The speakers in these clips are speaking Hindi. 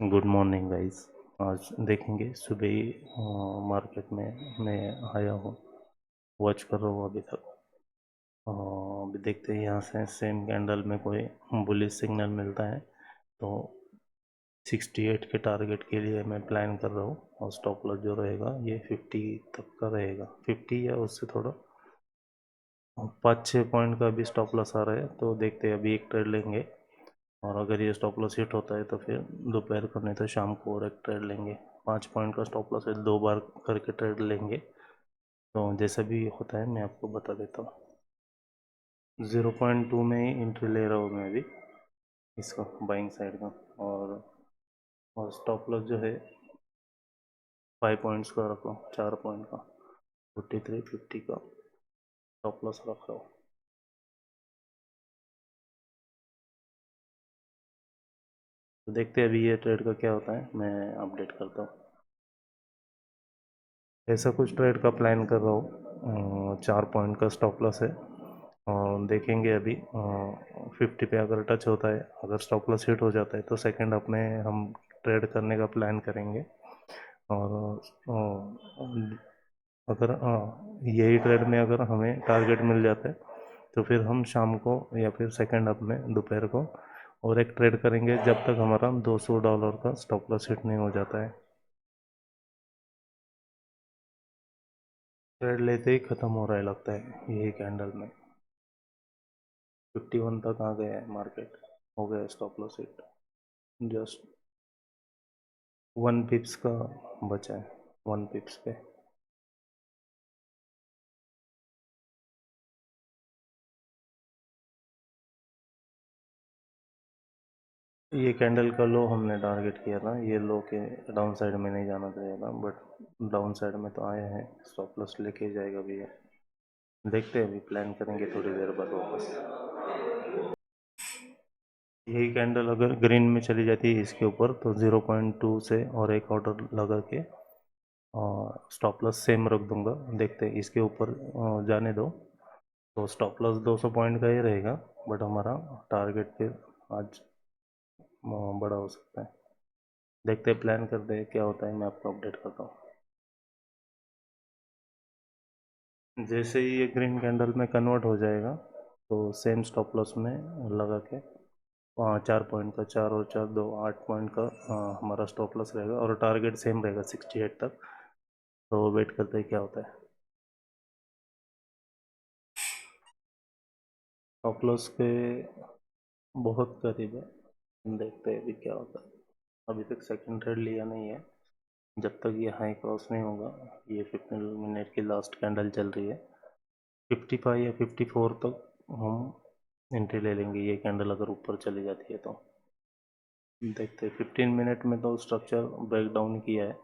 Good morning guys. आज देखेंगे सुबह ही मार्केट में मैं आया हूँ। वॉच कर रहा हूँ अभी तक। अभी देखते हैं यहाँ से सेम कैंडल में कोई बुलिश सिग्नल मिलता है तो 68 के टारगेट के लिए मैं प्लान कर रहा हूँ। और स्टॉप लॉस जो रहेगा ये 50 तक का रहेगा, 50 या उससे थोड़ा 5-6 पॉइंट का भी स्टॉप लॉस आ रहा है। तो देखते हैं, अभी एक ट्रेड लेंगे और अगर ये स्टॉप लॉस हिट होता है तो फिर दोपहर को, नहीं तो शाम को और एक ट्रेड लेंगे। 5 पॉइंट का स्टॉप लॉस है, 2 बार करके ट्रेड लेंगे। तो जैसा भी होता है मैं आपको बता देता हूँ। 0.2 में ही एंट्री ले रहा हूँ मैं अभी इसका, बाइंग साइड का। और स्टॉप लॉस जो है 5 पॉइंट्स का रखा हूँ, 4 पॉइंट का, 43.50 का स्टॉप लॉस रख रहा हूँ। तो देखते हैं अभी ये ट्रेड का क्या होता है, मैं अपडेट करता हूँ। ऐसा कुछ ट्रेड का प्लान कर रहा हूँ। 4 पॉइंट का स्टॉप लॉस है और देखेंगे अभी 50 पे अगर टच होता है, अगर स्टॉप लॉस हिट हो जाता है तो सेकंड अप में हम ट्रेड करने का प्लान करेंगे। और अगर यही ट्रेड में अगर हमें टारगेट मिल जाता है तो फिर हम शाम को या फिर सेकंड अप में दोपहर को और एक ट्रेड करेंगे, जब तक हमारा $200 का स्टॉप लॉस हिट नहीं हो जाता है। ट्रेड लेते ही ख़त्म हो रहा है लगता है यही कैंडल में। 51 तक आ गया है मार्केट, हो गया स्टॉप लॉस हिट। जस्ट 1 पिप्स का बचा है, 1 पिप्स पे। ये कैंडल का लो हमने टारगेट किया था, ये लो के डाउन साइड में नहीं जाना चाहिए था, बट डाउन साइड में तो आए हैं। स्टॉप लॉस लेके जाएगा भी है। देखते हैं, अभी प्लान करेंगे थोड़ी देर बाद वापस। यही कैंडल अगर ग्रीन में चली जाती है इसके ऊपर तो 0.2 से और एक ऑर्डर लगा के और स्टॉप लॉस सेम रख दूंगा। देखते हैं इसके ऊपर जाने दो तो स्टॉप लॉस 200 पॉइंट का ही रहेगा, बट हमारा टारगेट फिर आज बड़ा हो सकता है। देखते हैं, प्लान करते हैं क्या होता है, मैं आपको अपडेट करता हूँ। जैसे ही ये ग्रीन कैंडल में कन्वर्ट हो जाएगा तो सेम स्टॉप लॉस में लगा के 4 पॉइंट का, 4 और 4 2 8 पॉइंट का हमारा स्टॉप लॉस रहेगा और टारगेट सेम रहेगा 68 तक। तो वेट करते हैं क्या होता है। स्टॉप लॉस के बहुत करीब है, देखते हैं अभी क्या होता है। अभी तक सेकंड ट्रेड लिया नहीं है, जब तक ये हाई क्रॉस नहीं होगा। ये 15 मिनट की लास्ट कैंडल चल रही है, 55 या 54 तक हम एंट्री ले लेंगे ये कैंडल अगर ऊपर चली जाती है तो। देखते हैं, 15 मिनट में तो स्ट्रक्चर ब्रेक डाउन किया है,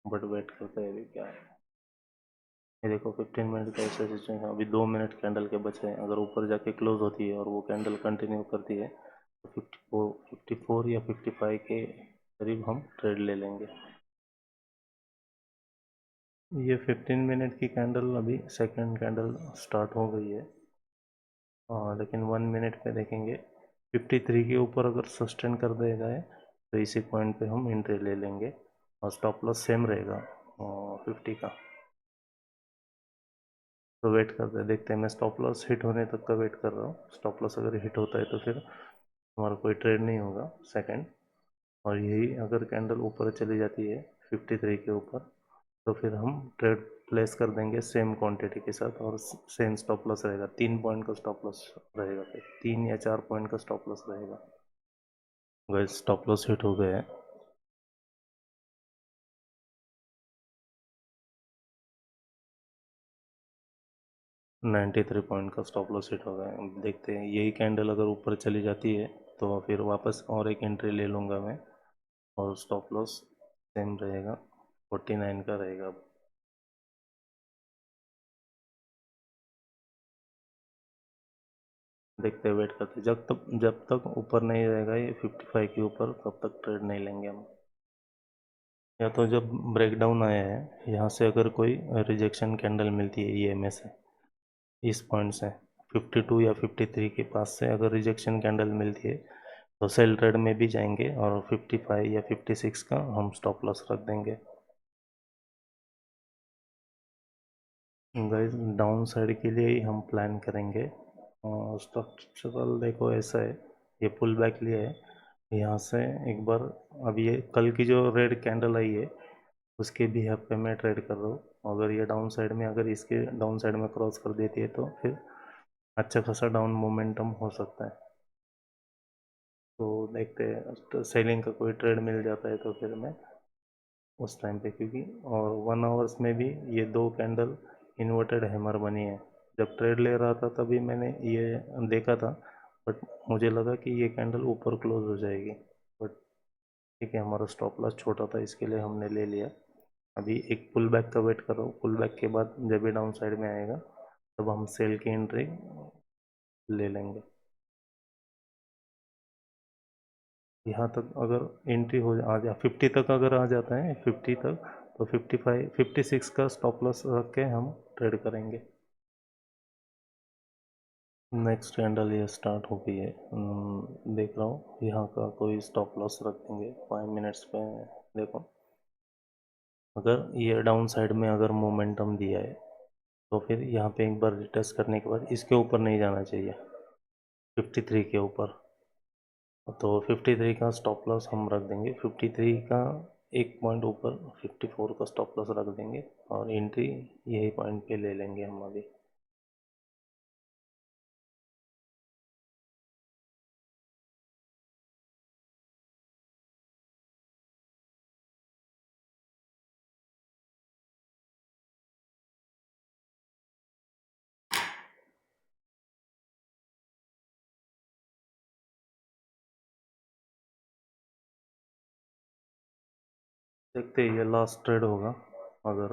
बट वेट करते हैं अभी क्या है। ये देखो 15 मिनट का ऐसा सिचुएशन, अभी 2 मिनट कैंडल के बचे हैं। अगर ऊपर जाके क्लोज होती है और वो कैंडल कंटिन्यू करती है तो 54 या 55 के करीब हम ट्रेड ले लेंगे। ये 15 मिनट की कैंडल, अभी सेकंड कैंडल स्टार्ट हो गई है। लेकिन 1 मिनट पे देखेंगे 53 के ऊपर अगर सस्टेन कर देगा है तो इसी पॉइंट पे हम एंट्री ले लेंगे और स्टॉप लॉस सेम रहेगा 50 का। तो वेट करते हैं, देखते हैं। मैं स्टॉप लॉस हिट होने तक का वेट कर रहा हूँ। स्टॉप लॉस अगर हिट होता है तो फिर हमारा कोई ट्रेड नहीं होगा सेकंड। और यही अगर कैंडल ऊपर चली जाती है 53 के ऊपर तो फिर हम ट्रेड प्लेस कर देंगे सेम क्वांटिटी के साथ और सेम स्टॉप लॉस रहेगा। 3 पॉइंट का स्टॉप लॉस रहेगा, फिर 3 या 4 पॉइंट का स्टॉप लॉस रहेगा। गाइस स्टॉप लॉस हिट हो गया है। 93 पॉइंट का स्टॉप लॉस हिट हो गया है। देखते हैं, यही कैंडल अगर ऊपर चली जाती है तो फिर वापस और एक एंट्री ले लूँगा मैं और स्टॉप लॉस सेम रहेगा, 49 का रहेगा। देखते वेट करते, जब तक ऊपर नहीं रहेगा ये 55 के ऊपर तब तक ट्रेड नहीं लेंगे हम। या तो जब ब्रेकडाउन आया है यहाँ से अगर कोई रिजेक्शन कैंडल मिलती है ईएमए से, इस पॉइंट से 52 या 53 के पास से अगर रिजेक्शन कैंडल मिलती है तो सेल ट्रेड में भी जाएंगे और 55 या 56 का हम स्टॉप लॉस रख देंगे। गाइस डाउन साइड के लिए ही हम प्लान करेंगे। स्ट्रक्चरल देखो ऐसा है, ये पुल बैक लिया है यहाँ से एक बार। अब ये कल की जो रेड कैंडल आई है उसके भी हक पे मैं ट्रेड कर रहा हूँ। अगर ये डाउन साइड में, अगर इसके डाउन साइड में क्रॉस कर देती है तो फिर अच्छा खासा डाउन मोमेंटम हो सकता है। तो देखते हैं, तो सेलिंग का कोई ट्रेड मिल जाता है तो फिर मैं उस टाइम पे, क्योंकि और 1 आवर्स में भी ये दो कैंडल इन्वर्टेड हैमर बनी है। जब ट्रेड ले रहा था तभी मैंने ये देखा था, बट मुझे लगा कि ये कैंडल ऊपर क्लोज हो जाएगी। बट ठीक है, हमारा स्टॉप लॉस छोटा था इसके लिए हमने ले लिया। अभी एक पुल बैक का वेट कर रहा हूँ, पुल बैक के बाद जब ये डाउन साइड में आएगा तब हम सेल की एंट्री ले लेंगे। यहाँ तक अगर एंट्री हो आ जा 50 तक अगर आ जाता है 50 तक, तो 55 56 का स्टॉप लॉस रख के हम ट्रेड करेंगे। नेक्स्ट कैंडल ये स्टार्ट हो गई है। देख रहा हूँ यहाँ का कोई स्टॉप लॉस रख देंगे 5 मिनट्स पे। देखो अगर ये डाउन साइड में अगर मोमेंटम दिया है तो फिर यहाँ पे एक बार रिटेस्ट करने के बाद इसके ऊपर नहीं जाना चाहिए, 53 के ऊपर। तो 53 का स्टॉप लॉस हम रख देंगे, 53 का एक पॉइंट ऊपर 54 का स्टॉप लॉस रख देंगे और एंट्री यही पॉइंट पे ले लेंगे हम अभी। देखते हैं ये लास्ट ट्रेड होगा, अगर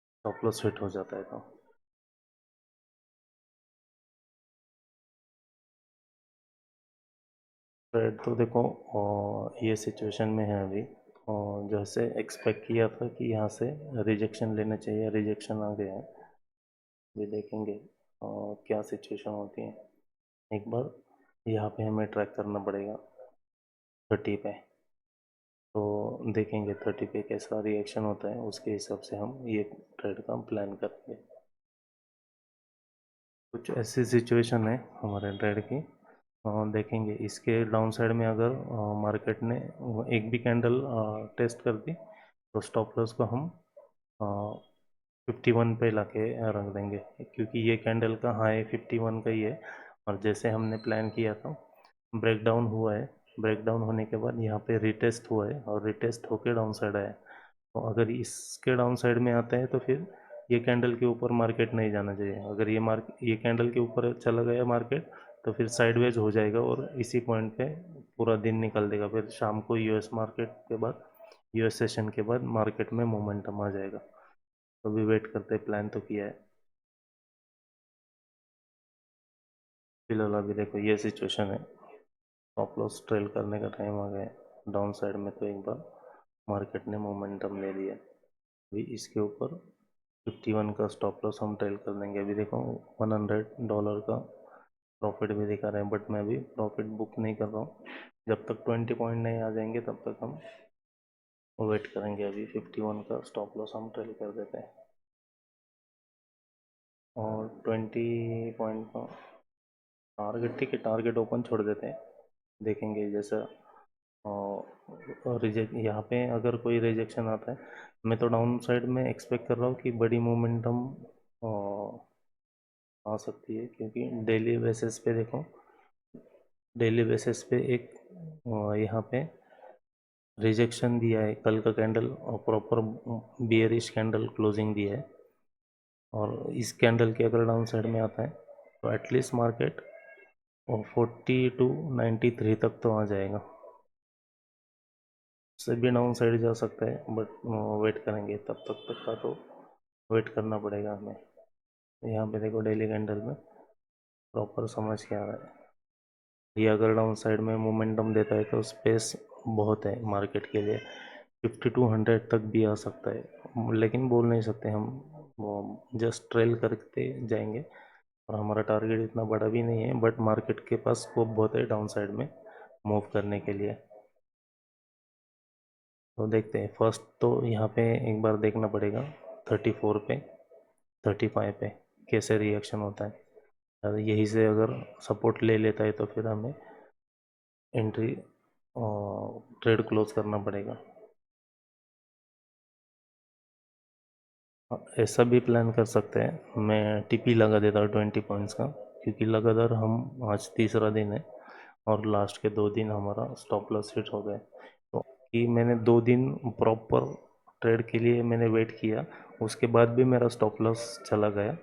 स्टॉप लॉस हिट हो जाता है तो। ट्रेड तो देखो ये सिचुएशन में है अभी, और जैसे एक्सपेक्ट किया था कि यहाँ से रिजेक्शन लेना चाहिए, रिजेक्शन आ गया है। ये देखेंगे क्या सिचुएशन होती है। एक बार यहाँ पे हमें ट्रैक करना पड़ेगा 30 पे, तो देखेंगे 30 पे कैसा रिएक्शन होता है, उसके हिसाब से हम ये ट्रेड का प्लान करेंगे। कुछ ऐसी सिचुएशन है हमारे ट्रेड की, देखेंगे इसके डाउन साइड में अगर मार्केट ने एक भी कैंडल टेस्ट कर दी तो स्टॉप लॉस को हम 51 पे लाके रख देंगे, क्योंकि ये कैंडल का हाई 51 का ही है। और जैसे हमने प्लान किया था, ब्रेकडाउन हुआ है, ब्रेकडाउन होने के बाद यहाँ पे रिटेस्ट हुआ है और रिटेस्ट होके डाउन साइड आया है। तो अगर इसके डाउन साइड में आता है तो फिर ये कैंडल के ऊपर मार्केट नहीं जाना चाहिए। अगर ये कैंडल के ऊपर चला गया मार्केट तो फिर साइडवेज हो जाएगा और इसी पॉइंट पे पूरा दिन निकल देगा। फिर शाम को यूएस मार्केट के बाद, यूएस सेशन के बाद मार्केट में मोमेंटम आ जाएगा। तो अभी वेट करते, प्लान तो किया है। फिलहाल अभी देखो ये सिचुएशन है, स्टॉप लॉस ट्रेल करने का टाइम आ गया है डाउन साइड में। तो एक बार मार्केट ने मोमेंटम ले लिया, अभी इसके ऊपर 51 का स्टॉप लॉस हम ट्रेल कर देंगे। अभी देखो $100 का प्रॉफिट भी दिखा रहे हैं, बट मैं अभी प्रॉफिट बुक नहीं कर रहा हूँ। जब तक 20 पॉइंट नहीं आ जाएंगे तब तक हम वेट करेंगे। अभी 51 का स्टॉप लॉस हम ट्रेल कर देते हैं और 20 पॉइंट का टारगेट, ठीक है, टारगेट ओपन छोड़ देते हैं। देखेंगे जैसा रिजेक्ट, यहाँ पे अगर कोई रिजेक्शन आता है, मैं तो डाउन साइड में एक्सपेक्ट कर रहा हूँ कि बड़ी मोमेंटम आ सकती है, क्योंकि डेली बेसिस पे देखो, डेली बेसिस पे एक यहाँ पे रिजेक्शन दिया है कल का कैंडल और प्रॉपर बियरिश कैंडल क्लोजिंग दिया है। और इस कैंडल के अगर डाउन साइड में आता है तो एटलीस्ट मार्केट और 40 to 93 तक तो आ जाएगा। उससे भी डाउन साइड जा सकता है, बट वेट करेंगे तब तक का तो वेट करना पड़ेगा हमें। यहाँ पे देखो डेली कैंडल में प्रॉपर समझ के आ रहा है, ये अगर डाउन साइड में मोमेंटम देता है तो स्पेस बहुत है मार्केट के लिए, 5200 तक भी आ सकता है। लेकिन बोल नहीं सकते हम, वो जस्ट ट्रेल करते जाएंगे और हमारा टारगेट इतना बड़ा भी नहीं है, बट मार्केट के पास स्कोप बहुत है डाउन साइड में मूव करने के लिए। तो देखते हैं, फर्स्ट तो यहाँ पे एक बार देखना पड़ेगा 34 पे, 35 पे कैसे रिएक्शन होता है। अगर यही से अगर सपोर्ट ले लेता है तो फिर हमें एंट्री ट्रेड क्लोज करना पड़ेगा। ऐसा भी प्लान कर सकते हैं, मैं टीपी लगा देता हूँ 20 पॉइंट्स का, क्योंकि लगातार हम आज तीसरा दिन है और लास्ट के 2 दिन हमारा स्टॉप लॉस हिट हो गए। तो कि मैंने 2 दिन प्रॉपर ट्रेड के लिए मैंने वेट किया, उसके बाद भी मेरा स्टॉप लॉस चला गया।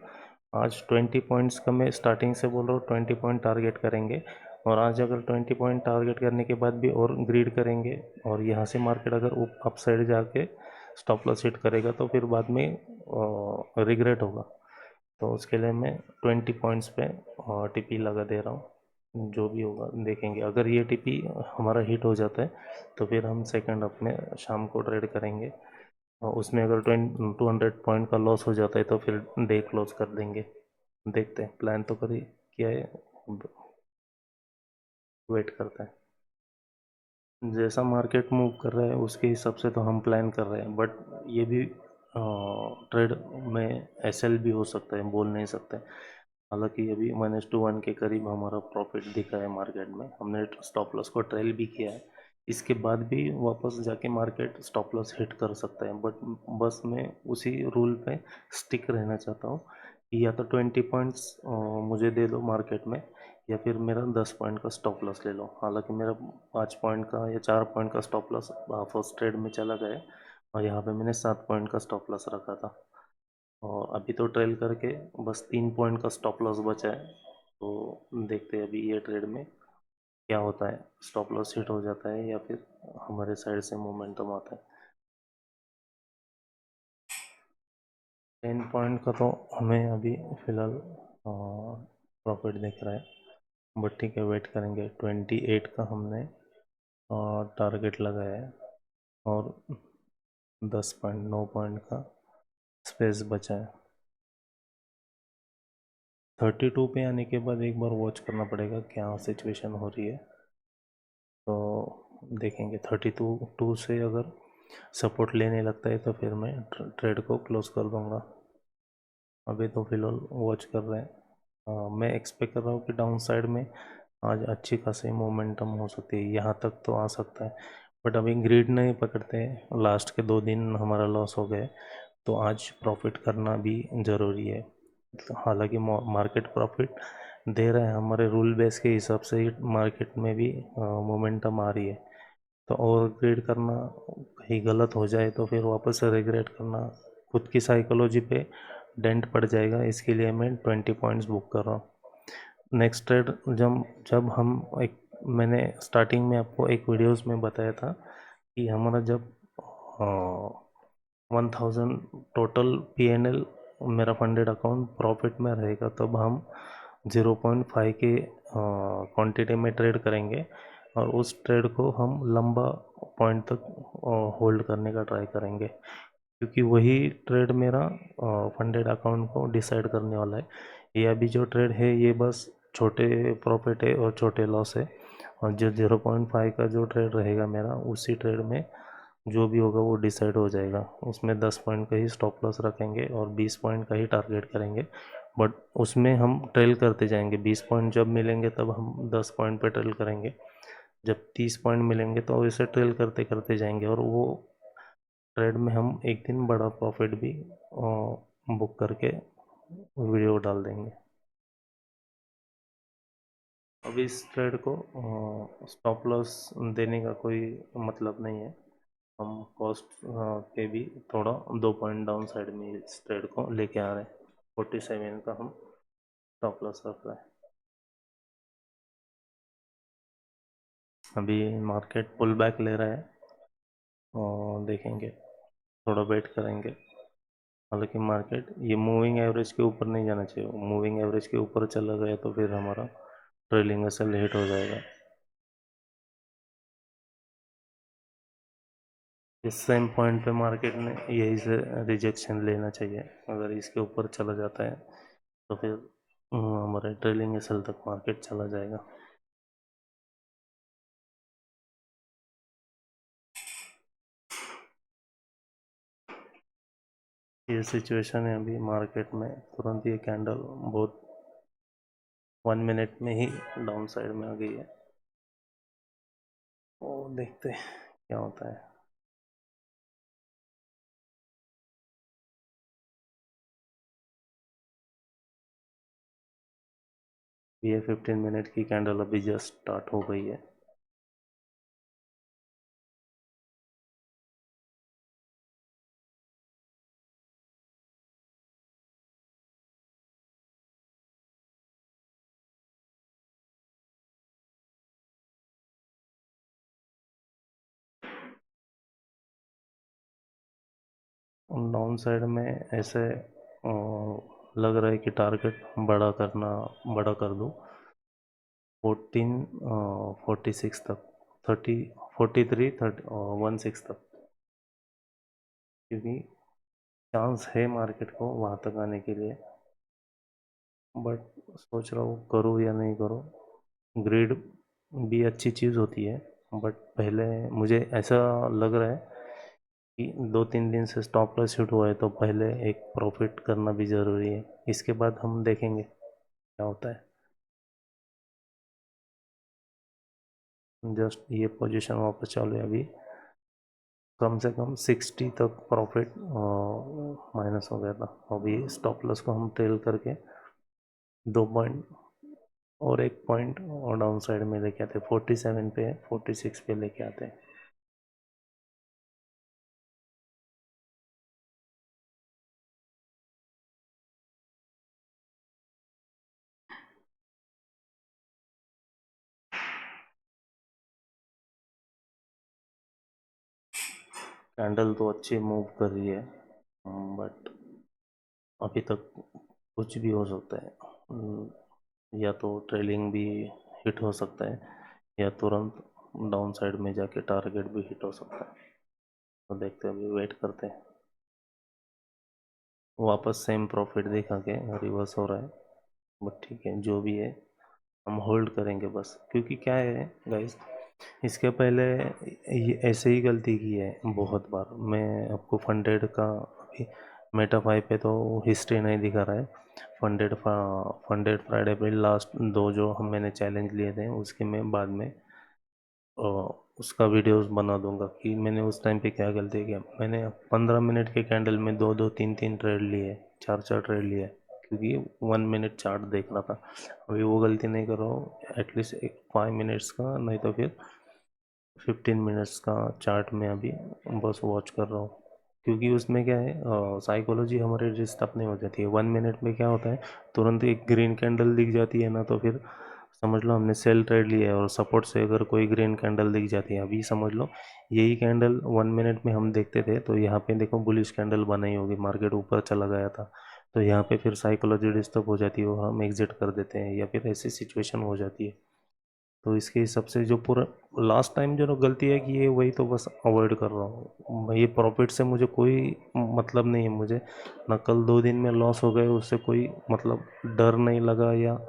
आज 20 पॉइंट्स का मैं स्टार्टिंग से बोल रहा हूँ 20 पॉइंट टारगेट करेंगे, और आज अगर 20 पॉइंट टारगेट करने के बाद भी और ग्रीड करेंगे और यहाँ से मार्केट अगर अप साइड जाके स्टॉप लॉस हिट करेगा तो फिर बाद में रिग्रेट होगा। तो उसके लिए मैं 20 पॉइंट्स पे टीपी लगा दे रहा हूँ। जो भी होगा देखेंगे, अगर ये टीपी हमारा हिट हो जाता है तो फिर हम सेकंड हाफ में शाम को ट्रेड करेंगे, और उसमें अगर 200 पॉइंट का लॉस हो जाता है तो फिर डे क्लोज कर देंगे। देखते हैं, प्लान तो करी किया है, वेट करते हैं जैसा मार्केट मूव कर रहा है उसके हिसाब से तो हम प्लान कर रहे हैं, बट ये भी ट्रेड में एसएल भी हो सकता है, बोल नहीं सकते। हालांकि अभी -1 के करीब हमारा प्रॉफिट दिखा है मार्केट में, हमने स्टॉप लॉस को ट्रेल भी किया है। इसके बाद भी वापस जाके मार्केट स्टॉप लॉस हिट कर सकता है, बट बस मैं उसी रूल पे स्टिक रहना चाहता हूँ कि या तो 20 पॉइंट्स मुझे दे दो मार्केट में, या फिर मेरा 10 पॉइंट का स्टॉप लॉस ले लो। हालांकि मेरा 5 पॉइंट का या 4 पॉइंट का स्टॉप लॉस फर्स्ट ट्रेड में चला गया, और यहाँ पे मैंने 7 पॉइंट का स्टॉप लॉस रखा था, और अभी तो ट्रेल करके बस 3 पॉइंट का स्टॉप लॉस बचा है। तो देखते हैं अभी ये ट्रेड में क्या होता है, स्टॉप लॉस हिट हो जाता है या फिर हमारे साइड से मोमेंटम आता है। 10 पॉइंट का तो हमें अभी फ़िलहाल प्रॉफिट दिख रहा है, बट ठीक है, वेट करेंगे। 28 का हमने टारगेट लगाया है, और 10 पॉइंट 9 पॉइंट का स्पेस बचा है। 32 पे आने के बाद एक बार वॉच करना पड़ेगा क्या सिचुएशन हो रही है, तो देखेंगे। 32 से अगर सपोर्ट लेने लगता है तो फिर मैं ट्रेड को क्लोज कर दूंगा। अभी तो फिलहाल वॉच कर रहे हैं। मैं एक्सपेक्ट कर रहा हूँ कि डाउन साइड में आज अच्छी खासी मोमेंटम हो सकती है, यहाँ तक तो आ सकता है, बट अभी ग्रिड नहीं पकड़ते हैं। लास्ट के 2 दिन हमारा लॉस हो गए, तो आज प्रॉफिट करना भी ज़रूरी है। हालांकि मार्केट प्रॉफिट दे रहा है, हमारे रूल बेस के हिसाब से ही मार्केट में भी मोमेंटम आ रही है। तो ओवर ग्रेड करना कहीं गलत हो जाए तो फिर वापस से रिग्रेट करना खुद की साइकोलॉजी पे डेंट पड़ जाएगा। इसके लिए मैं 20 पॉइंट्स बुक कर रहा हूँ। नेक्स्ट ट्रेड जब जब हम एक, मैंने स्टार्टिंग में आपको एक वीडियोस में बताया था कि हमारा जब 1000 टोटल PNL मेरा फंडेड अकाउंट प्रॉफिट में रहेगा, तब हम 0.5 के क्वांटिटी में ट्रेड करेंगे, और उस ट्रेड को हम लंबा पॉइंट तक होल्ड करने का ट्राई करेंगे, क्योंकि वही ट्रेड मेरा फंडेड अकाउंट को डिसाइड करने वाला है। ये अभी जो ट्रेड है ये बस छोटे प्रॉफिट है और छोटे लॉस है, और जो 0.5 का जो ट्रेड रहेगा मेरा, उसी ट्रेड में जो भी होगा वो डिसाइड हो जाएगा। उसमें 10 पॉइंट का ही स्टॉप लॉस रखेंगे और 20 पॉइंट का ही टारगेट करेंगे, बट उसमें हम ट्रेल करते जाएंगे। 20 पॉइंट जब मिलेंगे तब हम 10 पॉइंट पे ट्रेल करेंगे, जब 30 पॉइंट मिलेंगे तो वैसे ट्रेल करते करते जाएंगे, और वो ट्रेड में हम एक दिन बड़ा प्रॉफिट भी बुक करके वीडियो डाल देंगे। अब इस ट्रेड को स्टॉप लॉस देने का कोई मतलब नहीं है, हम कॉस्ट पे भी थोड़ा 2 पॉइंट डाउन साइड में इस ट्रेड को लेके आ रहे हैं। 47 का हम स्टॉप लॉस रख रहे हैं। अभी मार्केट पुल बैक ले रहा है, और देखेंगे, थोड़ा वेट करेंगे। हालांकि मार्केट ये मूविंग एवरेज के ऊपर नहीं जाना चाहिए, मूविंग एवरेज के ऊपर चला गया तो फिर हमारा ट्रेलिंग असल हिट हो जाएगा। इस सेम पॉइंट पे मार्केट ने यही से रिजेक्शन लेना चाहिए, अगर इसके ऊपर चला जाता है तो फिर हमारे ट्रेलिंग एसएल तक मार्केट चला जाएगा। ये सिचुएशन है अभी मार्केट में, तुरंत ये कैंडल बहुत 1 मिनट में ही डाउन साइड में आ गई है। और देखते हैं क्या होता है। ये 15 मिनट की कैंडल अभी जस्ट स्टार्ट हो गई है। डाउन साइड में ऐसे लग रहा है कि टारगेट बड़ा कर दूँ 46 तक, 16 तक, क्योंकि चांस है मार्केट को वहाँ तक आने के लिए। बट सोच रहा हूँ करूँ या नहीं करूँ। ग्रिड भी अच्छी चीज़ होती है, बट पहले मुझे ऐसा लग रहा है कि 2-3 दिन से स्टॉप लॉस हिट हुआ है, तो पहले एक प्रॉफिट करना भी ज़रूरी है। इसके बाद हम देखेंगे क्या होता है। जस्ट ये पोजीशन वापस चालू है अभी, कम से कम 60 तक प्रॉफिट माइनस हो गया था। अभी स्टॉप लॉस को हम ट्रेल करके 2 पॉइंट और 1 पॉइंट और डाउन साइड में लेके आते, 47 पे 46 पे लेके आते हैं। कैंडल तो अच्छी मूव कर रही है, बट अभी तक कुछ भी हो सकता है। या तो ट्रेलिंग भी हिट हो सकता है, या तुरंत डाउन साइड में जाके टारगेट भी हिट हो सकता है। तो देखते हैं, अभी वेट करते हैं। वापस सेम प्रॉफिट दिखा के रिवर्स हो रहा है, बट ठीक है जो भी है, हम होल्ड करेंगे बस। क्योंकि क्या है गाइस, इसके पहले ये ऐसे ही गलती की है बहुत बार। मैं आपको फंडेड का अभी मेटाफाई पे तो हिस्ट्री नहीं दिखा रहा है। फंडेड फ्राइडे पे लास्ट दो जो हम मैंने चैलेंज लिए थे, उसके मैं बाद में उसका वीडियोस बना दूंगा कि मैंने उस टाइम पे क्या गलती किया। मैंने 15 मिनट के कैंडल में 2-2 3-3 ट्रेड लिए, 4-4 ट्रेड लिए, क्योंकि 1 मिनट चार्ट देख रहा था। अभी वो गलती नहीं कर रहा हूँ। एटलीस्ट एक 5 मिनट्स का, नहीं तो फिर 15 मिनट्स का चार्ट में अभी बस वॉच कर रहा हूँ। क्योंकि उसमें क्या है, साइकोलॉजी हमारी डिस्टर्ब नहीं हो जाती है। 1 मिनट में क्या होता है, तुरंत एक ग्रीन कैंडल दिख जाती है ना, तो फिर समझ लो हमने सेल ट्रेड लिया है, और सपोर्ट से अगर कोई ग्रीन कैंडल दिख जाती है, अभी समझ लो यही कैंडल 1 मिनट में हम देखते थे, तो यहाँ पे देखो बुलिश कैंडल बनाई होगी, मार्केट ऊपर चला गया था, तो यहाँ पे फिर साइकोलॉजी डिस्टर्ब हो जाती है और हम एग्जिट कर देते हैं, या फिर ऐसी सिचुएशन हो जाती है। तो इसके हिसाब से जो पूरा लास्ट टाइम जो गलती है कि ये, वही तो बस अवॉइड कर रहा हूँ। ये प्रॉफिट से मुझे कोई मतलब नहीं है। मुझे ना कल 2 दिन में लॉस हो गए उससे कोई मतलब डर नहीं लगा, या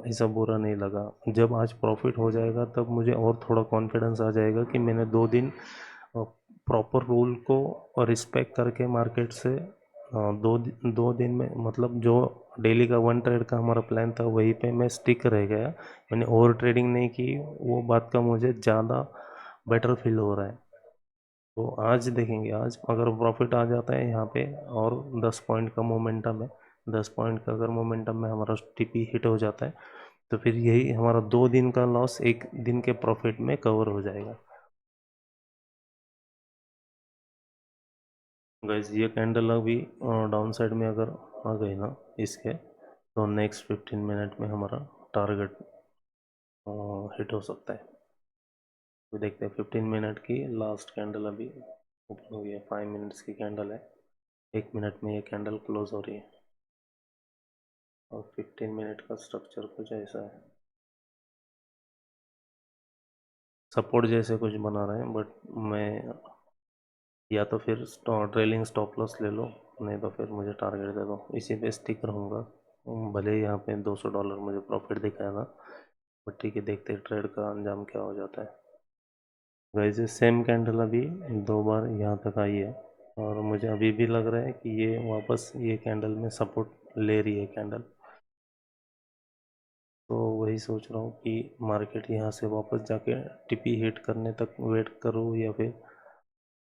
ऐसा बुरा नहीं लगा। जब आज प्रॉफिट हो जाएगा तब मुझे और थोड़ा कॉन्फिडेंस आ जाएगा कि मैंने 2 दिन प्रॉपर रूल को रिस्पेक्ट करके मार्केट से 2 दिन में, मतलब जो डेली का 1 ट्रेड का हमारा प्लान था वहीं पे मैं स्टिक रह गया। मैंने ओवर ट्रेडिंग नहीं की, वो बात का मुझे ज़्यादा बेटर फील हो रहा है। तो आज देखेंगे, आज अगर प्रॉफिट आ जाता है यहाँ पे, और 10 पॉइंट का मोमेंटम है, 10 पॉइंट का अगर मोमेंटम में हमारा टीपी हिट हो जाता है, तो फिर यही हमारा 2 दिन का लॉस 1 दिन के प्रॉफिट में कवर हो जाएगा। गाइस ये कैंडल अभी डाउन साइड में अगर आ गई ना इसके, तो नेक्स्ट 15 मिनट में हमारा टारगेट हिट हो सकता है। तो देखते हैं 15 मिनट की लास्ट कैंडल अभी ओपन हो गई है। 5 मिनट्स की कैंडल है, 1 मिनट में ये कैंडल क्लोज हो रही है, और 15 मिनट का स्ट्रक्चर कुछ ऐसा है। सपोर्ट जैसे कुछ बना रहे हैं, बट मैं या तो फिर ट्रेलिंग स्टॉप लॉस ले लो, नहीं तो फिर मुझे टारगेट दे दो, इसी पे स्टिक रहूँगा। भले ही यहाँ पे $200 मुझे प्रॉफिट दिखाया था, बट ठीक है, देखते हैं ट्रेड का अंजाम क्या हो जाता है। वैसे सेम कैंडल अभी 2 बार यहाँ तक आई है, और मुझे अभी भी लग रहा है कि ये वापस ये कैंडल में सपोर्ट ले रही है कैंडल। तो वही सोच रहा हूँ कि मार्केट यहाँ से वापस जाके टिपी हिट करने तक वेट करूँ, या फिर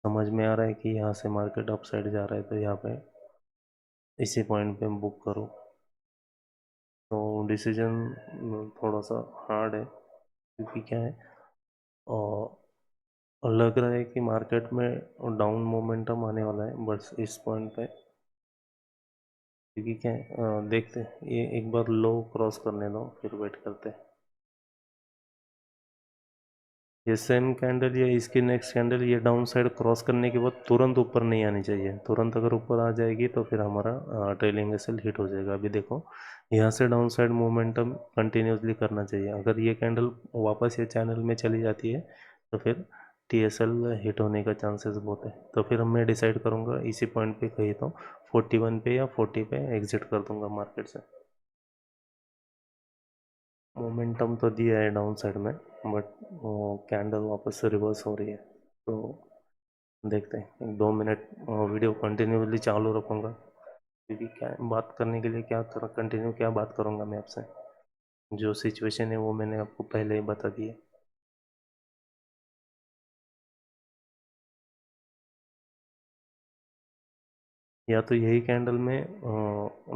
समझ में आ रहा है कि यहाँ से मार्केट अप साइड जा रहा है तो यहाँ पे इसी पॉइंट पे बुक करूँ। तो डिसीजन थोड़ा सा हार्ड है, क्योंकि क्या है, और लग रहा है कि मार्केट में डाउन मोमेंटम आने वाला है बस इस पॉइंट पे। क्योंकि क्या है, देखते हैं, ये एक बार लो क्रॉस करने दो फिर वेट करते हैं। ये सेम कैंडल या इसकी नेक्स्ट कैंडल ये डाउन साइड क्रॉस करने के बाद तुरंत ऊपर नहीं आनी चाहिए। तुरंत अगर ऊपर आ जाएगी तो फिर हमारा ट्रेलिंग एसएल हिट हो जाएगा। अभी देखो, यहाँ से डाउन साइड मोमेंटम कंटिन्यूसली करना चाहिए। अगर ये कैंडल वापस ये चैनल में चली जाती है तो फिर टीएसएल हिट होने का चांसेस बहुत है। तो फिर मैं डिसाइड करूँगा इसी पॉइंट पे कहीं तो 41 पे या 40 पे एग्जिट कर दूंगा मार्केट से। मोमेंटम तो दिया है डाउन साइड में, बट कैंडल वापस से रिवर्स हो रही है। तो देखते हैं, 2 मिनट वीडियो कंटिन्यूसली चालू रखूँगा, क्योंकि क्या बात करने के लिए क्या कर कंटिन्यू क्या बात करूँगा मैं आपसे। जो सिचुएशन है वो मैंने आपको पहले ही बता दी है। या तो यही कैंडल में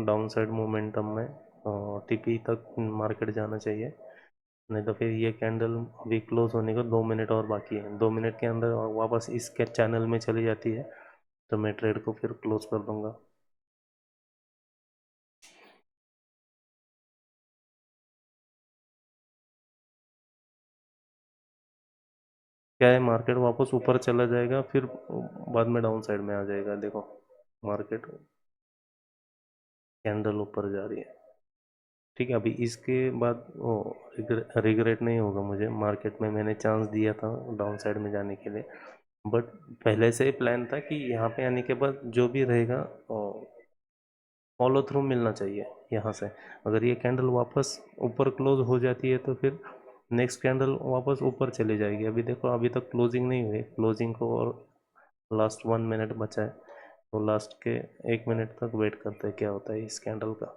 डाउन साइड मोमेंटम में टीपी तक मार्केट जाना चाहिए, नहीं तो फिर ये कैंडल अभी क्लोज होने को 2 मिनट और बाकी है। 2 मिनट के अंदर वापस इस के चैनल में चली जाती है तो मैं ट्रेड को फिर क्लोज कर दूंगा। क्या है, मार्केट वापस ऊपर चला जाएगा फिर बाद में डाउन साइड में आ जाएगा। देखो, मार्केट कैंडल ऊपर जा रही है, ठीक है। अभी इसके बाद वो रिग्रेट नहीं होगा मुझे। मार्केट में मैंने चांस दिया था डाउन साइड में जाने के लिए, बट पहले से ही प्लान था कि यहाँ पे आने के बाद जो भी रहेगा फॉलो थ्रू मिलना चाहिए यहाँ से। अगर ये कैंडल वापस ऊपर क्लोज हो जाती है तो फिर नेक्स्ट कैंडल वापस ऊपर चली जाएगी। अभी देखो, अभी तक क्लोजिंग नहीं हुई, क्लोजिंग को और लास्ट 1 मिनट बचा है। तो लास्ट के 1 मिनट तक वेट करते हैं क्या होता है इस कैंडल का।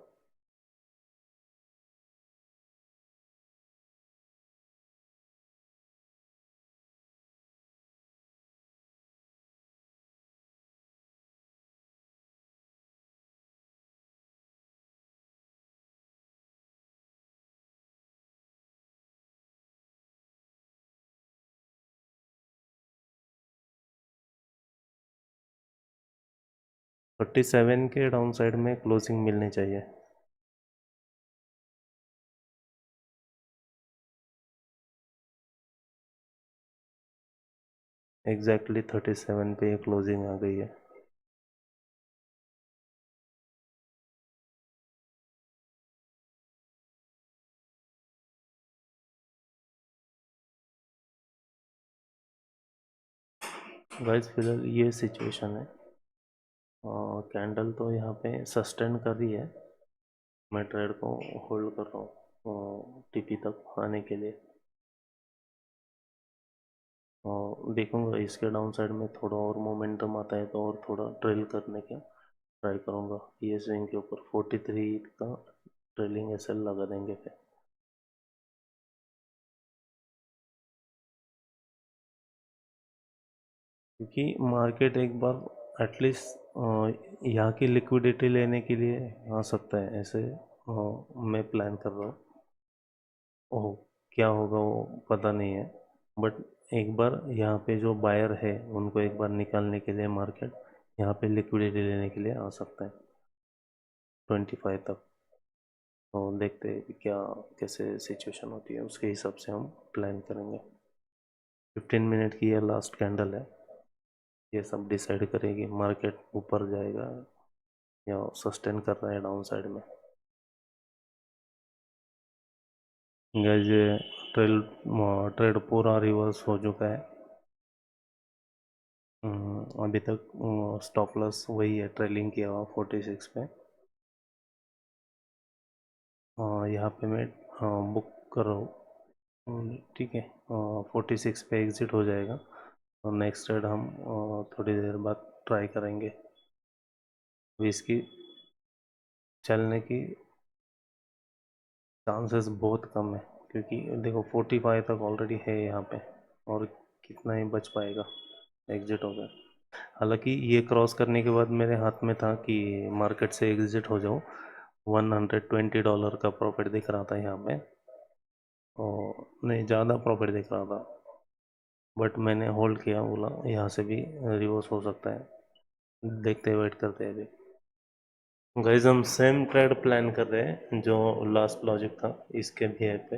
37 के डाउन साइड में क्लोजिंग मिलनी चाहिए। एग्जैक्टली 37 पे ये क्लोजिंग आ गई है। गाइस, फिलहाल ये सिचुएशन है, कैंडल तो यहाँ पे सस्टेन कर रही है। मैं ट्रेड को होल्ड कर रहा हूँ टीपी तक आने के लिए, और देखूंगा इसके डाउन साइड में थोड़ा और मोमेंटम आता है तो और थोड़ा ट्रेल करने का ट्राई करूंगा। ये स्विंग के ऊपर 43 का ट्रेलिंग एसएल लगा देंगे फिर। क्योंकि मार्केट एक बार एटलीस्ट यहाँ की लिक्विडिटी लेने के लिए आ सकता है ऐसे। मैं प्लान कर रहा हूँ। ओह, क्या होगा वो पता नहीं है, बट एक बार यहाँ पे जो बायर है उनको एक बार निकालने के लिए मार्केट यहाँ पे लिक्विडिटी लेने के लिए आ सकता है 25 तक। तो देखते हैं कि क्या कैसे सिचुएशन होती है, उसके हिसाब से हम प्लान करेंगे। 15 मिनट की ये लास्ट कैंडल है, ये सब डिसाइड करेगी मार्केट ऊपर जाएगा या सस्टेन कर रहा है डाउन साइड में। गाइस, ये ट्रेल ट्रेड पूरा रिवर्स हो चुका है। अभी तक स्टॉप लॉस वही है, ट्रेलिंग किया हुआ 46 पे। यहाँ पे मैं बुक कर रहा हूँ, ठीक है। 46 पे एग्ज़िट हो जाएगा और नेक्स्ट ट्रेड हम थोड़ी देर बाद ट्राई करेंगे। अभी इसकी चलने की चांसेस बहुत कम है, क्योंकि देखो 45 तक ऑलरेडी है यहाँ पे, और कितना ही बच पाएगा, एग्ज़िट हो गया। हालांकि ये क्रॉस करने के बाद मेरे हाथ में था कि मार्केट से एग्ज़िट हो जाऊँ। $120 का प्रॉफिट दिख रहा था यहाँ पे, और नहीं, ज़्यादा प्रॉफिट दिख रहा था, बट मैंने होल्ड किया, बोला यहाँ से भी रिवर्स हो सकता है, देखते वेट करते हैं अभी। गाइस हम सेम ट्रेड प्लान कर रहे हैं जो लास्ट लॉजिक था, इसके भी है पे।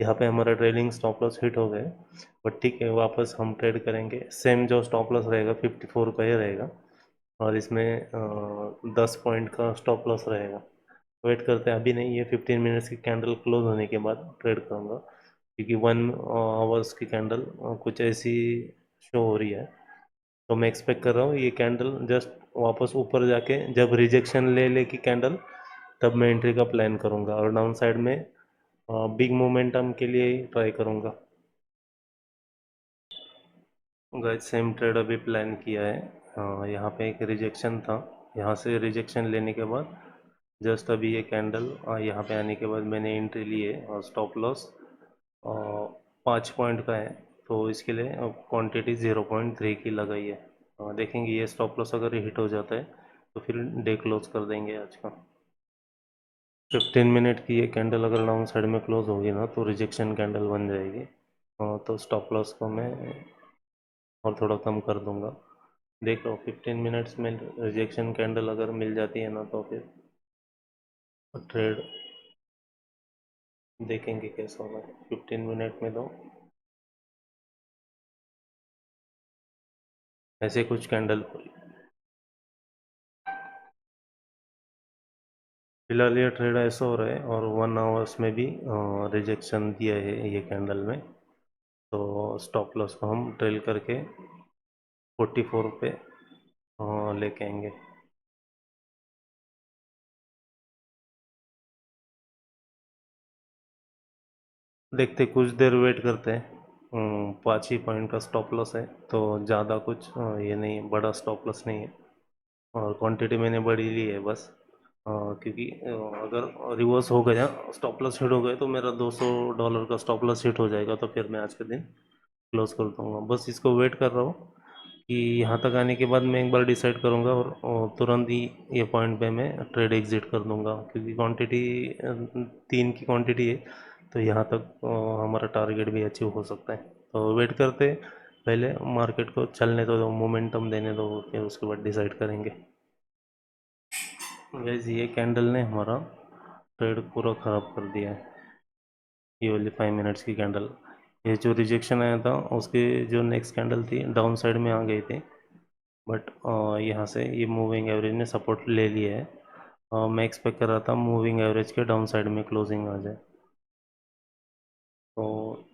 यहाँ पे हमारा ट्रेडिंग स्टॉप लॉस हिट हो गए, बट ठीक है, वापस हम ट्रेड करेंगे। सेम जो स्टॉप लॉस रहेगा 54 का ही रहेगा, और इसमें 10 पॉइंट का स्टॉप लॉस रहेगा। वेट करते हैं, अभी नहीं, ये 15 मिनट्स की कैंडल क्लोज होने के बाद ट्रेड करूँगा, क्योंकि 1 आवर्स की कैंडल कुछ ऐसी शो हो रही है। तो मैं एक्सपेक्ट कर रहा हूँ ये कैंडल जस्ट वापस ऊपर जाके जब रिजेक्शन ले लेगी कैंडल, तब मैं एंट्री का प्लान करूँगा, और डाउन साइड में बिग मोमेंटम के लिए ही ट्राई करूँगा। गाइस सेम ट्रेड अभी प्लान किया है। यहाँ पे एक रिजेक्शन था, यहाँ से रिजेक्शन लेने के बाद जस्ट अभी ये कैंडल यहाँ पे आने के बाद मैंने एंट्री ली है, और स्टॉप लॉस 5 पॉइंट का है, तो इसके लिए क्वांटिटी 0.3 की लगाई है। देखेंगे ये स्टॉप लॉस अगर हिट हो जाता है तो फिर डे क्लोज कर देंगे आज का। 15 मिनट की ये कैंडल अगर डाउन साइड में क्लोज होगी ना, तो रिजेक्शन कैंडल बन जाएगी, तो स्टॉप लॉस को मैं और थोड़ा कम कर दूंगा। देख लो 15 मिनट्स में रिजेक्शन कैंडल अगर मिल जाती है ना, तो फिर ट्रेड देखेंगे कैसा होगा 15 मिनट में। तो ऐसे कुछ कैंडल, फिलहाल ये ट्रेड ऐसा हो रहा है, और 1 आवर्स में भी रिजेक्शन दिया है ये कैंडल में, तो स्टॉप लॉस को हम ट्रेल करके 44 पे लेके आएंगे। देखते कुछ देर वेट करते हैं। 5 ही पॉइंट का स्टॉप लॉस है, तो ज़्यादा कुछ ये नहीं, बड़ा स्टॉप लॉस नहीं है, और क्वांटिटी मैंने बड़ी ली है बस। क्योंकि अगर रिवर्स हो गया, स्टॉप लॉस हिट हो गए, तो मेरा $200 का स्टॉप लॉस हिट हो जाएगा, तो फिर मैं आज के दिन क्लोज कर दूंगा। बस इसको वेट कर रहा हूँ कि यहाँ तक आने के बाद मैं एक बार डिसाइड करूँगा, और तुरंत ही ये पॉइंट पे मैं ट्रेड एग्जिट कर दूँगा, क्योंकि क्वांटिटी 3 की क्वांटिटी है, तो यहाँ तक हमारा टारगेट भी अचीव हो सकता है। तो वेट करते, पहले मार्केट को चलने दो, मोमेंटम देने दो, फिर उसके बाद डिसाइड करेंगे। वैसे ये कैंडल ने हमारा ट्रेड पूरा ख़राब कर दिया है, ये वाली 5 मिनट्स की कैंडल। ये जो रिजेक्शन आया था उसके जो नेक्स्ट कैंडल थी डाउन साइड में आ गई थी, बट यहाँ से ये मूविंग एवरेज ने सपोर्ट ले लिया है। मैं एक्सपेक्ट कर रहा था मूविंग एवरेज के डाउन साइड में क्लोजिंग आ जाए, तो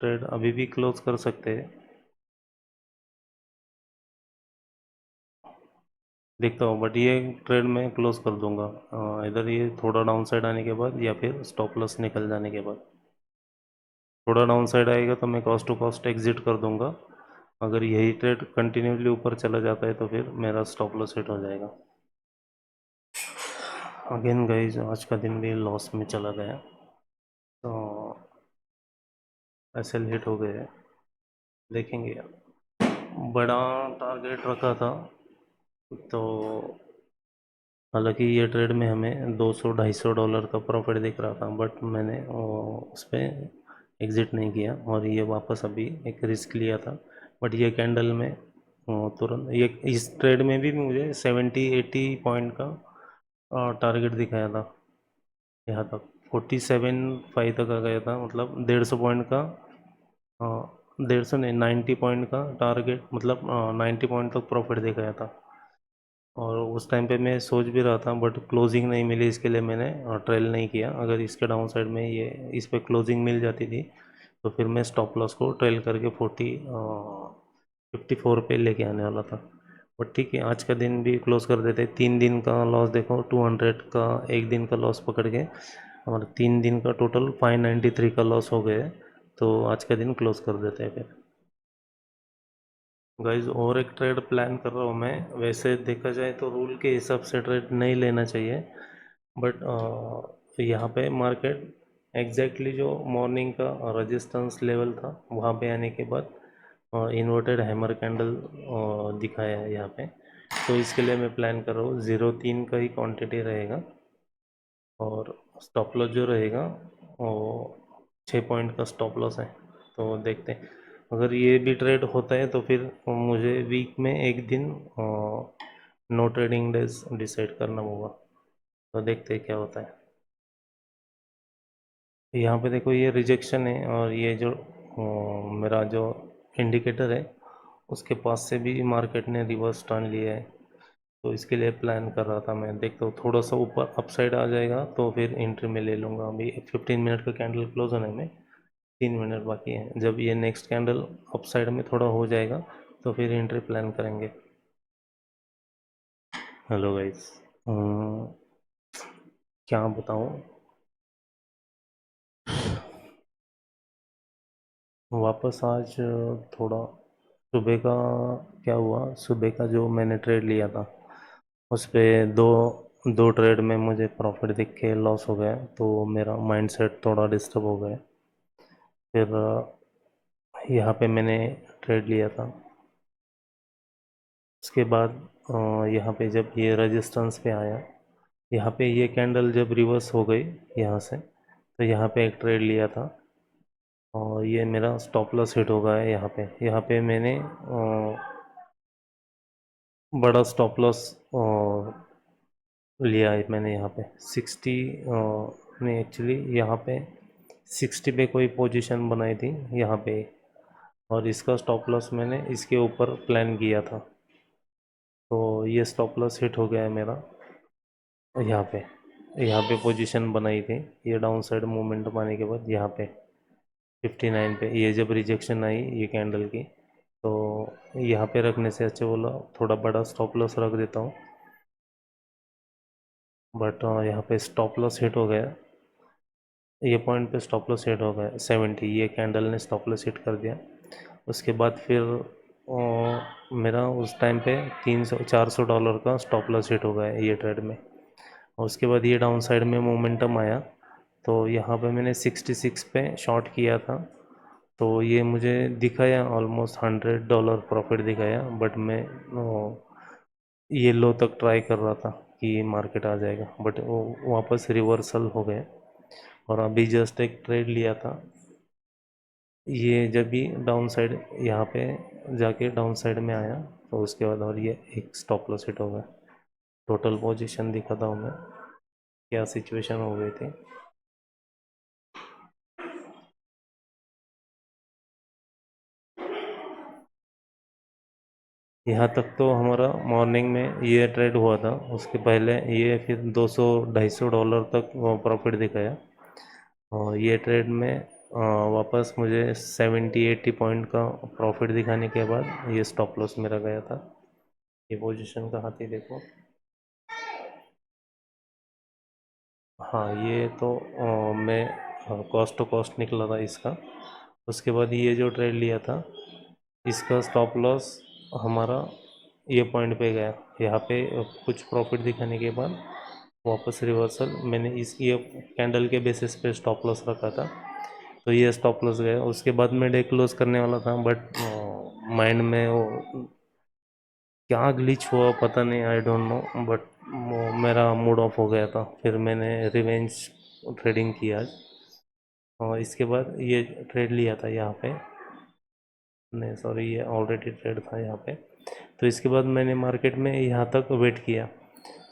ट्रेड अभी भी क्लोज कर सकते हैं। देखता हूँ, बट ये ट्रेड मैं क्लोज कर दूंगा इधर, ये थोड़ा डाउन साइड आने के बाद, या फिर स्टॉप लॉस निकल जाने के बाद। थोड़ा डाउन साइड आएगा तो मैं कॉस्ट टू कॉस्ट एग्जिट कर दूंगा। अगर यही ट्रेड कंटिन्यूसली ऊपर चला जाता है, तो फिर मेरा स्टॉप लॉस हिट हो जाएगा। अगेन गाइज आज का दिन भी लॉस में चला गया, तो एसएल हिट हो गए। देखेंगे यार, बड़ा टारगेट रखा था, तो हालांकि ये ट्रेड में हमें 200-250 का प्रॉफिट दिख रहा था, बट मैंने उस पर एग्ज़िट नहीं किया, और ये वापस अभी एक रिस्क लिया था। बट ये कैंडल में तुरंत, ये इस ट्रेड में भी मुझे 70-80 पॉइंट का टारगेट दिखाया था, यहाँ तक 47.5 तक आ गया था, मतलब 150 पॉइंट का, 150 नहीं, 90 पॉइंट का टारगेट, मतलब 90 पॉइंट तक प्रॉफिट दिखाया था। और उस टाइम पे मैं सोच भी रहा था, बट क्लोजिंग नहीं मिली, इसके लिए मैंने ट्रेल नहीं किया। अगर इसके डाउन साइड में ये इस पे क्लोजिंग मिल जाती थी, तो फिर मैं स्टॉप लॉस को ट्रेल करके 54 पे लेके आने वाला था। बट ठीक है, आज का दिन भी क्लोज कर देते। 3 दिन का लॉस देखो, 200 का एक दिन का लॉस पकड़ के हमारा 3 दिन का टोटल 593 का लॉस हो गया है। तो आज का दिन क्लोज कर देते हैं फिर। गाइज और एक ट्रेड प्लान कर रहा हूँ मैं। वैसे देखा जाए तो रूल के हिसाब से ट्रेड नहीं लेना चाहिए, बट यहाँ पे मार्केट एग्जैक्टली जो मॉर्निंग का रेजिस्टेंस लेवल था वहाँ पे आने के बाद इन्वर्टेड हैमर कैंडल दिखाया है यहाँ पे। तो इसके लिए मैं प्लान कर रहा हूँ 0.3 का ही क्वांटिटी रहेगा, और स्टॉप लॉस जो रहेगा वो 6 पॉइंट का स्टॉप लॉस है। तो देखते हैं, अगर ये भी ट्रेड होता है तो फिर मुझे वीक में एक दिन नो ट्रेडिंग डेज डिसाइड करना होगा। तो देखते हैं क्या होता है। यहाँ पे देखो ये रिजेक्शन है, और ये जो मेरा जो इंडिकेटर है उसके पास से भी मार्केट ने रिवर्स टर्न लिया है। तो इसके लिए प्लान कर रहा था मैं, देखता हूँ थोड़ा सा ऊपर अपसाइड आ जाएगा तो फिर एंट्री में ले लूँगा। अभी 15 मिनट का कैंडल क्लोज होने में 3 मिनट बाकी है। जब ये नेक्स्ट कैंडल अपसाइड में थोड़ा हो जाएगा तो फिर एंट्री प्लान करेंगे। हेलो गाइस, क्या बताऊँ। वापस आज थोड़ा सुबह का क्या हुआ, सुबह का जो मैंने ट्रेड लिया था उस पे दो दो ट्रेड में मुझे प्रॉफिट दिख के लॉस हो गया, तो मेरा माइंडसेट थोड़ा डिस्टर्ब हो गया। फिर यहाँ पे मैंने ट्रेड लिया था। उसके बाद यहाँ पे जब ये रेजिस्टेंस पे आया, यहाँ पे ये कैंडल जब रिवर्स हो गई यहाँ से, तो यहाँ पे एक ट्रेड लिया था, और ये मेरा स्टॉप लॉस हिट हो गया है यहाँ पे मैंने बड़ा स्टॉप लॉस लिया है मैंने यहाँ पे 60 नहीं, एक्चुअली यहाँ पे 60 पे कोई पोजीशन बनाई थी यहाँ पे, और इसका स्टॉप लॉस मैंने इसके ऊपर प्लान किया था। तो ये स्टॉप लॉस हिट हो गया है मेरा यहाँ पे पोजीशन बनाई थी। ये डाउन साइड मोमेंटम आने के बाद यहाँ पे 59 पे ये जब रिजेक्शन आई ये कैंडल की, तो यहाँ पे रखने से अच्छा बोला थोड़ा बड़ा स्टॉप लॉस रख देता हूँ। बट यहाँ पे स्टॉप लॉस हिट हो गया, ये पॉइंट पे स्टॉप लॉस हिट हो गया 70, ये कैंडल ने स्टॉप लॉस हिट कर दिया। उसके बाद फिर मेरा उस टाइम पे $300-400 का स्टॉप लॉस हिट हो गया ये ट्रेड में। और उसके बाद ये डाउन साइड में मोमेंटम आया, तो यहाँ पे मैंने 66 पे शॉर्ट किया था। तो ये मुझे दिखाया ऑलमोस्ट $100 प्रॉफिट दिखाया, बट मैं ये लो तक ट्राई कर रहा था कि मार्केट आ जाएगा, बट वो वापस रिवर्सल हो गए। और अभी जस्ट एक ट्रेड लिया था, ये जब भी डाउन साइड यहाँ पे जाके डाउन साइड में आया, तो उसके बाद और ये एक स्टॉप लॉस हिट हो गया। टोटल पोजीशन दिखाता हूँ मैं क्या सिचुएशन हो गई थी। यहाँ तक तो हमारा मॉर्निंग में ये ट्रेड हुआ था, उसके पहले ये फिर 200-250 डॉलर तक प्रॉफिट दिखाया। और ये ट्रेड में वापस मुझे 70-80 पॉइंट का प्रॉफिट दिखाने के बाद ये स्टॉप लॉस मेरा गया था। ये पोजीशन कहाँ थी देखो। हाँ, ये तो मैं कॉस्ट टू कॉस्ट निकला था इसका। उसके बाद ये जो ट्रेड लिया था इसका स्टॉप लॉस हमारा ये पॉइंट पे गया। यहाँ पे कुछ प्रॉफिट दिखाने के बाद वापस रिवर्सल, मैंने इस ये कैंडल के बेसिस पे स्टॉप लॉस रखा था, तो ये स्टॉप लॉस गया। उसके बाद मैं डे क्लोज करने वाला था, बट माइंड में वो क्या ग्लिच हुआ पता नहीं, आई डोंट नो, बट मेरा मूड ऑफ हो गया था। फिर मैंने रिवेंज ट्रेडिंग की आज, और इसके बाद ये ट्रेड लिया था यहाँ पे, नहीं सॉरी ये ऑलरेडी ट्रेड था यहाँ पे। तो इसके बाद मैंने मार्केट में यहाँ तक वेट किया,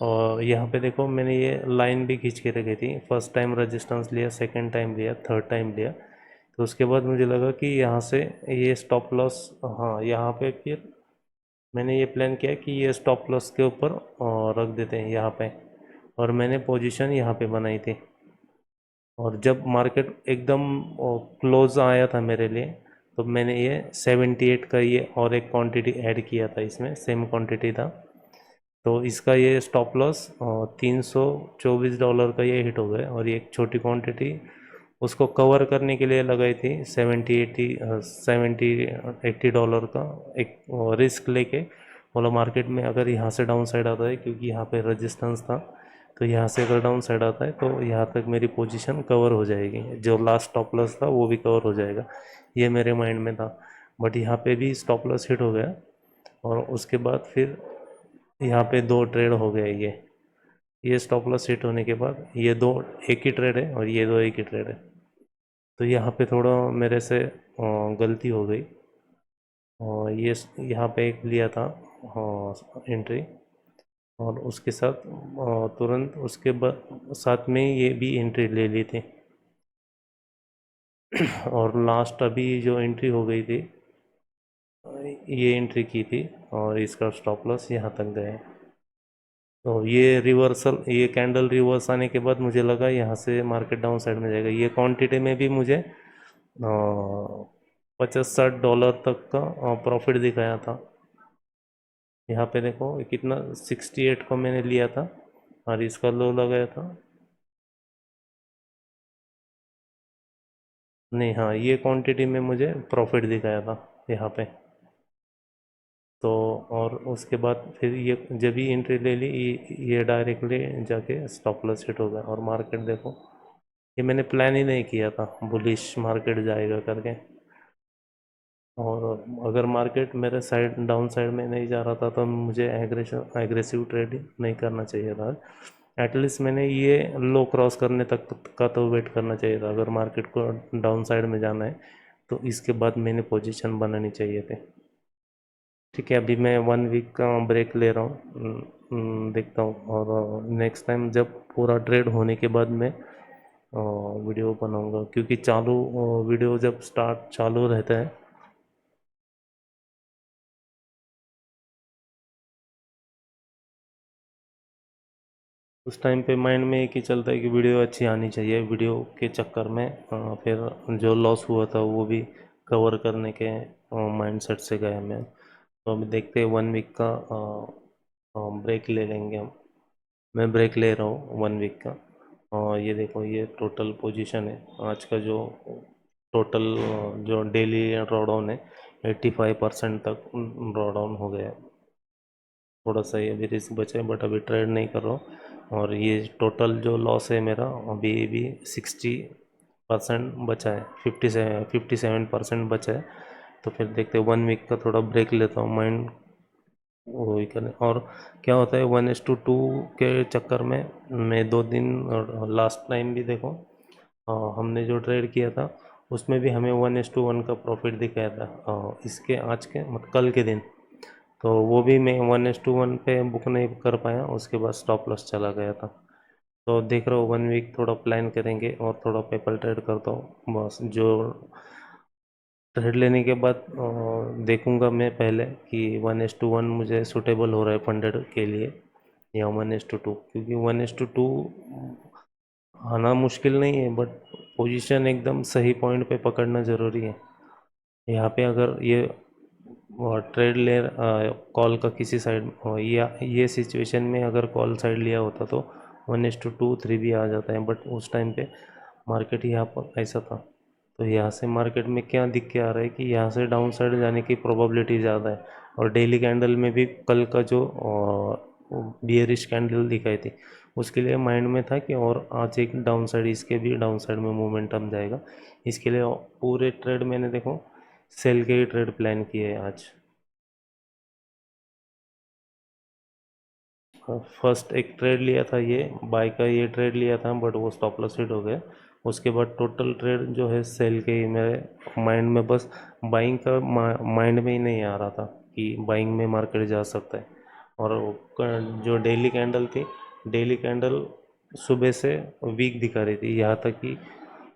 और यहाँ पे देखो मैंने ये लाइन भी खींच के रखी थी। फर्स्ट टाइम रेजिस्टेंस लिया, सेकंड टाइम लिया, थर्ड टाइम लिया। तो उसके बाद मुझे लगा कि यहाँ से ये स्टॉप लॉस, हाँ यहाँ पे फिर मैंने ये प्लान किया कि ये स्टॉप लॉस के ऊपर रख देते हैं यहाँ पे, और मैंने पोजीशन यहाँ पे बनाई थी। और जब मार्केट एकदम क्लोज आया था मेरे लिए, तो मैंने ये 78 का ये और एक क्वांटिटी ऐड किया था, इसमें सेम क्वांटिटी था। तो इसका ये स्टॉप लॉस $324 का ये हिट हो गया, और ये एक छोटी क्वांटिटी उसको कवर करने के लिए लगाई थी 70-80 का एक रिस्क लेके। बोला मार्केट में अगर यहाँ से डाउन साइड आता है, क्योंकि यहाँ पे रेजिस्टेंस था, तो यहाँ से अगर डाउन साइड आता है तो यहाँ तक मेरी पोजीशन कवर हो जाएगी, जो लास्ट स्टॉप लॉस था वो भी कवर हो जाएगा, ये मेरे माइंड में था। बट यहाँ पे भी स्टॉप लॉस हिट हो गया, और उसके बाद फिर यहाँ पे दो ट्रेड हो गए। ये स्टॉप लॉस हिट होने के बाद ये दो एक ही ट्रेड है, और ये दो एक ही ट्रेड है। तो यहाँ पे थोड़ा मेरे से गलती हो गई, और ये यहाँ पे एक लिया था एंट्री, और उसके साथ तुरंत उसके बाद साथ में ये भी एंट्री ले ली थी। और लास्ट अभी जो एंट्री हो गई थी, ये एंट्री की थी, और इसका स्टॉप लॉस यहाँ तक गया है। तो ये रिवर्सल, ये कैंडल रिवर्स आने के बाद मुझे लगा यहाँ से मार्केट डाउन साइड में जाएगा। ये क्वांटिटी में भी मुझे 50-60 डॉलर तक का प्रॉफिट दिखाया था। यहाँ पे देखो कितना, 68 को मैंने लिया था, और इसका लो लगाया था। नहीं, हाँ, ये क्वांटिटी में मुझे प्रॉफिट दिखाया था यहाँ पे। तो और उसके बाद फिर ये जब ही एंट्री ले ली, ये डायरेक्टली जाके स्टॉप लॉस हिट हो गया। और मार्केट देखो, ये मैंने प्लान ही नहीं किया था बुलिश मार्केट जाएगा करके। और अगर मार्केट मेरे साइड डाउन साइड में नहीं जा रहा था तो मुझे एग्रेसिव ट्रेडिंग नहीं करना चाहिए था। एटलीस्ट मैंने ये लो क्रॉस करने तक का तो वेट करना चाहिए था। अगर मार्केट को डाउन साइड में जाना है तो इसके बाद मैंने पोजीशन बनानी चाहिए थी। ठीक है, अभी मैं 1 वीक का ब्रेक ले रहा हूँ, देखता हूँ, और नेक्स्ट टाइम जब पूरा ट्रेड होने के बाद मैं वीडियो बनाऊंगा, क्योंकि वीडियो जब स्टार्ट चालू रहता है, उस टाइम पे माइंड में एक ही चलता है कि वीडियो अच्छी आनी चाहिए। वीडियो के चक्कर में फिर जो लॉस हुआ था वो भी कवर करने के माइंडसेट से गए मैं। तो अभी देखते हैं 1 वीक का ब्रेक ले लेंगे हम। मैं ब्रेक ले रहा हूँ 1 वीक का। और ये देखो, ये टोटल पोजीशन है आज का, जो टोटल जो डेली ड्रॉडाउन है 85% तक ड्रॉडाउन हो गया है। थोड़ा सा ये अभी रिस्क बचा है, बट अभी ट्रेड नहीं कर रहा हूँ। और ये टोटल जो लॉस है मेरा, अभी भी 60% बचा है, 57% बचा है। तो फिर देखते हैं, 1 वीक का थोड़ा ब्रेक लेता हूँ, माइंड वही करें। और क्या होता है, 1:2 के चक्कर में मैं 2 दिन, और लास्ट टाइम भी देखो हमने जो ट्रेड किया था उसमें भी हमें 1:1 का प्रॉफिट दिखाया था, इसके आज के मतलब कल के दिन। तो वो भी मैं 1:1 पे बुक नहीं कर पाया, उसके बाद स्टॉप लॉस चला गया था। तो देख रहा हूँ 1 वीक थोड़ा प्लान करेंगे, और थोड़ा पेपर ट्रेड करता हूँ बस। जो ट्रेड लेने के बाद देखूंगा मैं पहले कि 1:1 मुझे सूटेबल हो रहा है फंडेड के लिए, या 1:2, क्योंकि 1:2 आना मुश्किल नहीं है, बट पोजीशन एकदम सही पॉइंट पे पकड़ना ज़रूरी है। यहाँ पे अगर ये ट्रेड ले कॉल का किसी साइड, या ये सिचुएशन में अगर कॉल साइड लिया होता तो 1:2 3 भी आ जाता है, बट उस टाइम पे मार्केट यहाँ पर ऐसा था। तो यहाँ से मार्केट में क्या दिख के आ रहा है कि यहाँ से डाउन साइड जाने की प्रोबेबिलिटी ज़्यादा है। और डेली कैंडल में भी कल का जो बियरिश कैंडल दिखाई थी, उसके लिए माइंड में था कि और आज एक डाउन साइड, इसके भी डाउन साइड में मोमेंटम जाएगा। इसके लिए पूरे ट्रेड मैंने देखो सेल के ही ट्रेड प्लान किए हैं आज। फर्स्ट एक ट्रेड लिया था, ये बाय का ये ट्रेड लिया था, बट वो स्टॉप लॉस हिट हो गया। उसके बाद टोटल ट्रेड जो है सेल के ही मेरे माइंड में, बस बाइंग का माइंड में ही नहीं आ रहा था कि बाइंग में मार्केट जा सकता है। और जो डेली कैंडल थी, डेली कैंडल सुबह से वीक दिखा रही थी, यहाँ तक कि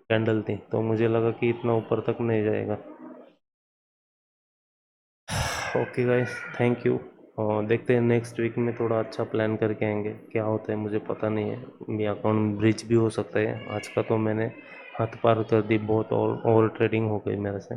कैंडल थी, तो मुझे लगा कि इतना ऊपर तक नहीं जाएगा। Okay guys, thank you. और देखते हैं नेक्स्ट वीक में थोड़ा अच्छा प्लान करके आएंगे, क्या होता है मुझे पता नहीं है। मेरा अकाउंट ब्रिज भी हो सकता है। आज का तो मैंने हद पार कर दी बहुत, और ओवर ट्रेडिंग हो गई मेरे से।